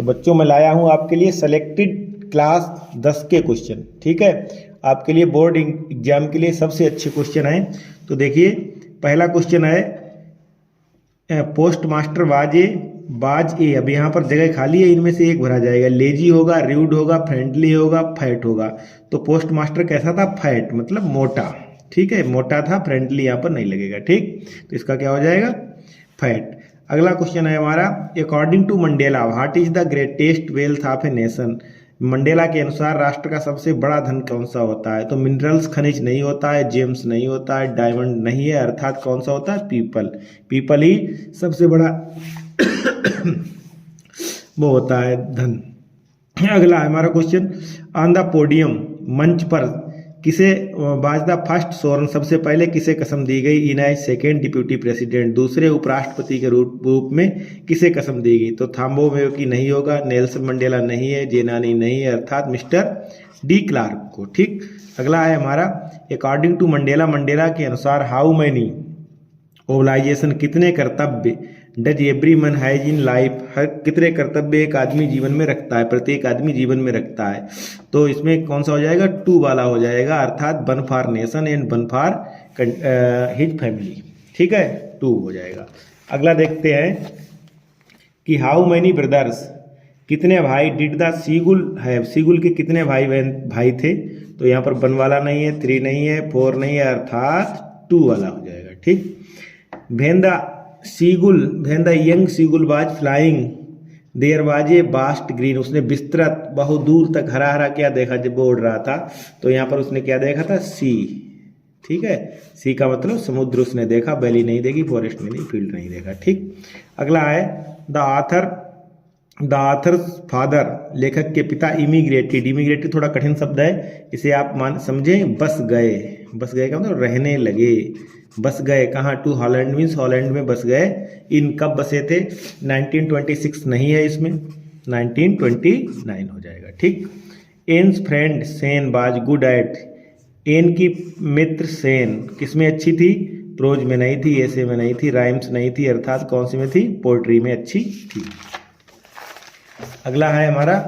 तो बच्चों मैं लाया हूँ आपके लिए सेलेक्टेड क्लास 10 के क्वेश्चन, ठीक है। आपके लिए बोर्ड एग्जाम के लिए सबसे अच्छे क्वेश्चन हैं। तो देखिए पहला क्वेश्चन है पोस्ट मास्टर बाज ए। अब यहाँ पर जगह खाली है, इनमें से एक भरा जाएगा। लेजी होगा, रूड होगा, फ्रेंडली होगा, फैट होगा। तो पोस्ट मास्टर कैसा था? फैट, मतलब मोटा, ठीक है, मोटा था। फ्रेंडली यहाँ पर नहीं लगेगा, ठीक। तो इसका क्या हो जाएगा? फैट। अगला क्वेश्चन है हमारा, according to Mandela what is the greatest wealth of a nation. Mandela के अनुसार राष्ट्र का सबसे बड़ा धन कौन सा होता है? तो मिनरल्स, खनिज नहीं होता है, जेम्स नहीं होता है, डायमंड नहीं है, अर्थात कौन सा होता है? पीपल। पीपल ही सबसे बड़ा वो होता है धन। अगला है हमारा क्वेश्चन, ऑन द पोडियम, मंच पर किसे बाज द फर्स्ट सोरन, सबसे पहले किसे कसम दी गई? इन एज सेकेंड डिप्यूटी प्रेसिडेंट, दूसरे उपराष्ट्रपति के रूप में किसे कसम दी गई? तो थाम्बो मेयोकी नहीं होगा, नेल्सन मंडेला नहीं है, जेनानी नहीं है, अर्थात मिस्टर डी क्लार्क को, ठीक। अगला है हमारा, अकॉर्डिंग टू मंडेला, मंडेला के अनुसार हाउ मैनी ओबलाइजेशन, कितने कर्तव्य डज एवरी मन हैज इन लाइफ, हर कितने कर्तव्य एक आदमी जीवन में रखता है, प्रत्येक आदमी जीवन में रखता है। तो इसमें कौन सा हो जाएगा? 2 वाला हो जाएगा, अर्थात 1 for nation and 1 for his family, ठीक है, 2 हो जाएगा। अगला देखते हैं कि हाउ मैनी ब्रदर्स, कितने भाई did the seagull have, seagull के कितने भाई थे? तो यहाँ पर 1 वाला नहीं है, 3 नहीं है, 4 नहीं है, अर्थात 2 वाला हो जाएगा, ठीक। When the young seagull was flying there was a vast green, उसने विस्तृत बहुत दूर तक हरा हरा क्या देखा जब वो उड़ रहा था? तो यहाँ पर उसने क्या देखा था? सी, ठीक है। सी का मतलब समुद्र उसने देखा, वैली नहीं देखी, फॉरेस्ट में नहीं, फील्ड नहीं देखा, ठीक। अगला है द ऑथर्स फादर, लेखक के पिता इमिग्रेटेड, इमिग्रेटेड थोड़ा कठिन शब्द है, इसे आप समझें, बस गए। बस गए का मतलब रहने लगे, बस गए कहाँ? टू हॉलैंड, मीन्स हॉलैंड में बस गए। इन कब बसे थे? 1926 नहीं है इसमें, 1929 हो जाएगा, ठीक। एन्स फ्रेंड सेन बाज गुड एट, एन की मित्र सेन किसमें अच्छी थी? प्रोज में नहीं थी, ऐसे में नहीं थी, राइम्स नहीं थी, अर्थात कौन सी में थी? पोएट्री में अच्छी थी। अगला है हमारा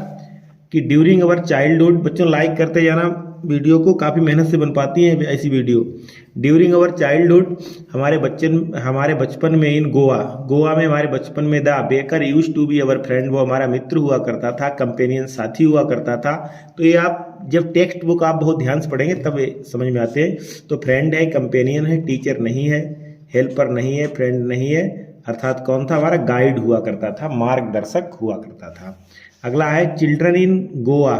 कि ड्यूरिंग अवर चाइल्डहुड, बच्चों लाइक करते जाना वीडियो को, काफ़ी मेहनत से बन पाती है ऐसी वीडियो। ड्यूरिंग अवर चाइल्डहुड, हमारे बचपन में, इन गोवा में हमारे बचपन में, the baker used to be our friend, वो हमारा मित्र हुआ करता था, कंपेनियन साथी हुआ करता था। तो ये आप जब टेक्स्ट बुक आप बहुत ध्यान से पढ़ेंगे तब समझ में आते हैं। तो फ्रेंड है, कंपेनियन है, टीचर नहीं है, हेल्पर नहीं है, फ्रेंड नहीं है, अर्थात कौन था? हमारा गाइड हुआ करता था, मार्गदर्शक हुआ करता था। अगला है चिल्ड्रन इन गोवा,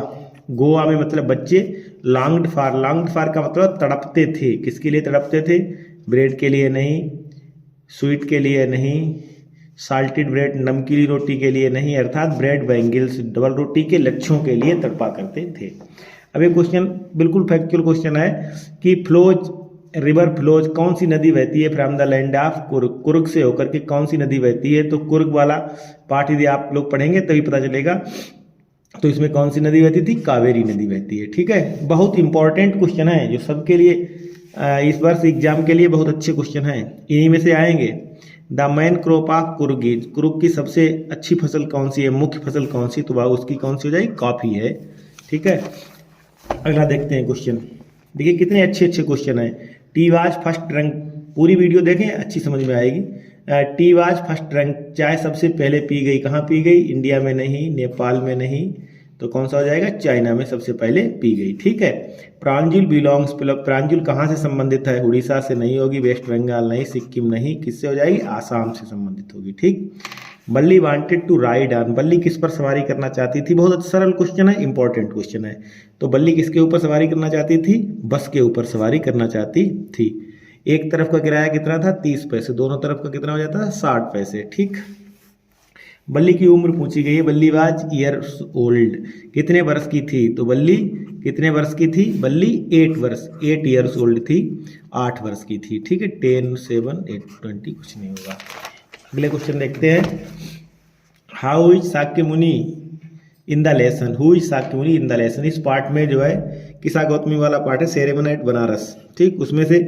गोवा में मतलब बच्चे। लॉन्ग्ड फॉर का मतलब तड़पते थे, किसके लिए तड़पते थे? ब्रेड के लिए नहीं, स्वीट के लिए नहीं, साल्टेड ब्रेड नमकीनी रोटी के लिए नहीं, अर्थात ब्रेड बैंगल्स डबल रोटी के लच्छों के लिए तड़पा करते थे। अब ये क्वेश्चन बिल्कुल फैक्चुअल क्वेश्चन है कि फ्लोज रिवर फ्लोज, कौन सी नदी बहती है from the land of Coorg, Coorg से होकर के कौन सी नदी बहती है? तो कुर्ग वाला पार्ट यदि आप लोग पढ़ेंगे तभी पता चलेगा। तो इसमें कौन सी नदी बहती थी? कावेरी नदी बहती है, ठीक है। बहुत इंपॉर्टेंट क्वेश्चन है जो सबके लिए इस वर्ष एग्जाम के लिए बहुत अच्छे क्वेश्चन हैं, इन्हीं में से आएंगे। The main crop of Coorg is, Coorg की सबसे अच्छी फसल कौन सी है? मुख्य फसल कौन सी? तो उसकी कौन सी हो जाएगी? कॉफी है, ठीक है। अगला देखते हैं क्वेश्चन, देखिए कितने अच्छे अच्छे क्वेश्चन हैं। टी वाज फर्स्ट ड्रंक, पूरी वीडियो देखें अच्छी समझ में आएगी। टी वाज फर्स्ट ड्रंक, चाय सबसे पहले पी गई, कहाँ पी गई? इंडिया में नहीं, नेपाल में नहीं, तो कौन सा हो जाएगा? चाइना में सबसे पहले पी गई, ठीक है। प्रांजुल बिलोंग्स, प्रांजुल कहाँ से संबंधित है? उड़ीसा से नहीं होगी, वेस्ट बंगाल नहीं, सिक्किम नहीं, किससे हो जाएगी? आसाम से संबंधित होगी, ठीक। बल्ली वांटेड टू राइड ऑन, बल्ली किस पर सवारी करना चाहती थी? बहुत सरल क्वेश्चन है, इंपॉर्टेंट क्वेश्चन है। तो बल्ली किसके ऊपर सवारी करना चाहती थी? बस के ऊपर सवारी करना चाहती थी। एक तरफ का किराया कितना था? 30 पैसे, दोनों तरफ का कितना हो जाता था? 60 पैसे, ठीक। बल्ली की उम्र पूछी गई है, बल्ली वाज ईयर्स ओल्ड, कितने वर्ष की थी? तो बल्ली कितने वर्ष की थी? बल्ली 8 वर्ष, 8 ईयर्स ओल्ड थी, 8 वर्ष की थी, ठीक है। 10, 7, 8, 20 कुछ नहीं होगा। अगले क्वेश्चन देखते हैं। हाउ इज शाक्य मुनि in the lesson, who is Shakya मुनि इन द लेसन, इस पार्ट में जो है किसा गौतमी वाला पार्ट है, सेरेमनाइट बनारस, ठीक। उसमें से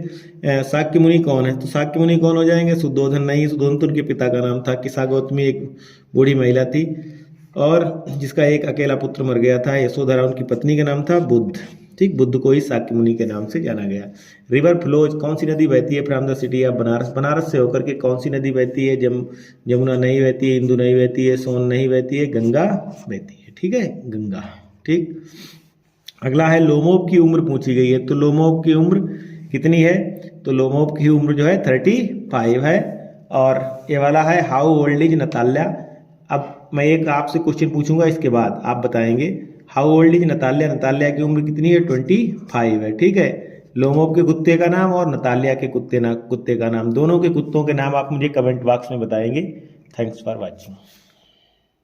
शाक्य मुनि कौन है? तो शाक्य मुनि कौन हो जाएंगे? सुद्धोधन नहीं, सुद्धोधन तो उनके पिता का नाम था। किसा गौतमी एक बूढ़ी महिला थी, और जिसका एक अकेला पुत्र मर गया था, यशोधरा उनकी पत्नी का नाम था, बुद्ध। ठीक, बुद्ध को ही शाक्य मुनि के नाम से जाना गया। रिवर फ्लोज, कौन सी नदी बहती है from the city of Banaras, Banaras से होकर के कौन सी नदी बहती है? जमुना नहीं बहती है, इंदु नहीं बहती है, सोन नहीं बहती है, गंगा बहती है। ठीक है, गंगा। ठीक, अगला है लोमोब की उम्र पूछी गई है, तो लोमोब की उम्र कितनी है? तो लोमोब की उम्र जो है 35 है। और ये वाला है हाउ ओल्ड इज नताल्या। अब मैं एक आपसे क्वेश्चन पूछूंगा, इसके बाद आप बताएंगे how old is Natalya, Natalya की उम्र कितनी है? 25 है। ठीक है, लोमोब के कुत्ते का नाम और नताल्या के कुत्ते का नाम, दोनों के कुत्तों के नाम आप मुझे कमेंट बॉक्स में बताएंगे। Thanks for watching.